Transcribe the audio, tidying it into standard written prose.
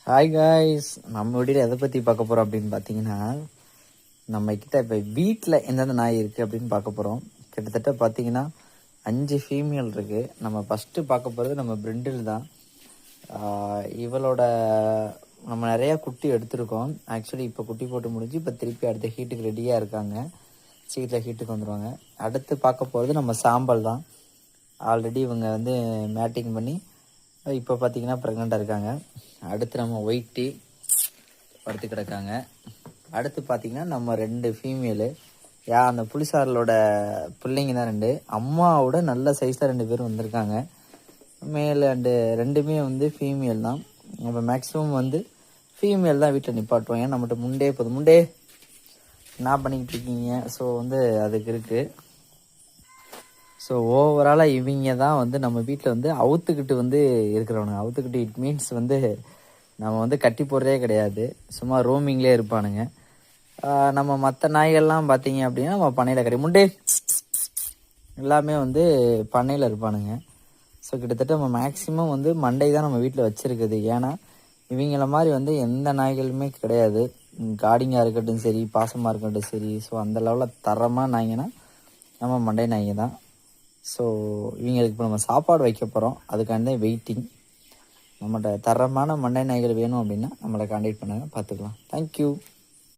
Hi guys, நம்ம வீடியோவில் எதை பற்றி பார்க்க போகிறோம் அப்படின்னு பார்த்தீங்கன்னா, நம்மக்கிட்ட இப்போ வீட்டில் எந்தெந்த நாய் இருக்குது அப்படின்னு பார்க்க போகிறோம். கிட்டத்தட்ட பார்த்தீங்கன்னா 5 ஃபீமேல் இருக்குது. நம்ம ஃபஸ்ட்டு பார்க்க போகிறது நம்ம பிரிண்டில் தான். இவளோட நம்ம நிறையா குட்டி எடுத்திருக்கோம். ஆக்சுவலி இப்போ குட்டி போட்டு முடிஞ்சு இப்போ திருப்பி அடுத்த ஹீட்டுக்கு ரெடியாக இருக்காங்க. சீக்கிரம் ஹீட்டுக்கு வந்துடுவாங்க. அடுத்து பார்க்க போகிறது நம்ம சாம்பல் தான். ஆல்ரெடி இவங்க வந்து மேட்டிங் பண்ணி இப்போ பார்த்தீங்கன்னா ப்ரெக்னெண்ட்டாக இருக்காங்க. அடுத்து நம்ம ஒயிட் டீ படுத்து கிடக்காங்க. அடுத்து பார்த்தீங்கன்னா நம்ம 2 ஃபீமேலு. அந்த புலிசாரலோட பிள்ளைங்க தான் 2. அம்மாவோட நல்ல சைஸாக 2 பேரும் வந்திருக்காங்க. மேல் அண்டு 2மே வந்து ஃபீமேல் தான். நம்ம மேக்ஸிமம் வந்து ஃபீமேல் தான் வீட்டில் நிப்பாட்டுவோம். ஏன் நம்மகிட்ட முண்டே போதும். முண்டே என்ன பண்ணிக்கிட்டு இருக்கீங்க? ஸோ வந்து அதுக்கு இருக்குது. ஸோ ஓவராலாக இவங்க தான் வந்து நம்ம வீட்டில் வந்து அவுத்துக்கிட்டு வந்து இருக்கிறவனுங்க. அவுத்துக்கிட்டு இட் மீன்ஸ் வந்து நம்ம வந்து கட்டி போடுறதே கிடையாது. சும்மா ரோமிங்லேயே இருப்பானுங்க. நம்ம மற்ற நாய்கள்லாம் பார்த்தீங்க அப்படின்னா நம்ம பண்ணையில் கட்டி முண்டே எல்லாமே வந்து பண்ணையில் இருப்பானுங்க. ஸோ கிட்டத்தட்ட நம்ம மேக்ஸிமம் வந்து மண்டை தான் நம்ம வீட்டில் வச்சுருக்குது. ஏன்னா இவங்கள மாதிரி வந்து எந்த நாய்களுமே கிடையாது. காடிங்காக இருக்கட்டும் சரி, பாசமாக இருக்கட்டும் சரி. ஸோ அந்த லெவலில் தரமாக நாய்ங்கன்னா நம்ம மண்டை நாய்ங்க தான். ஸோ இவங்களுக்கு இப்போ நம்ம சாப்பாடு வைக்க போகிறோம். அதுக்காண்டி வெயிட்டிங். நம்மகிட்ட தரமான மண்டை நாய்கள் வேணும் அப்படின்னா நம்மளை கான்டாக்ட் பண்ணுங்கள், பார்த்துக்கலாம். தேங்க்யூ.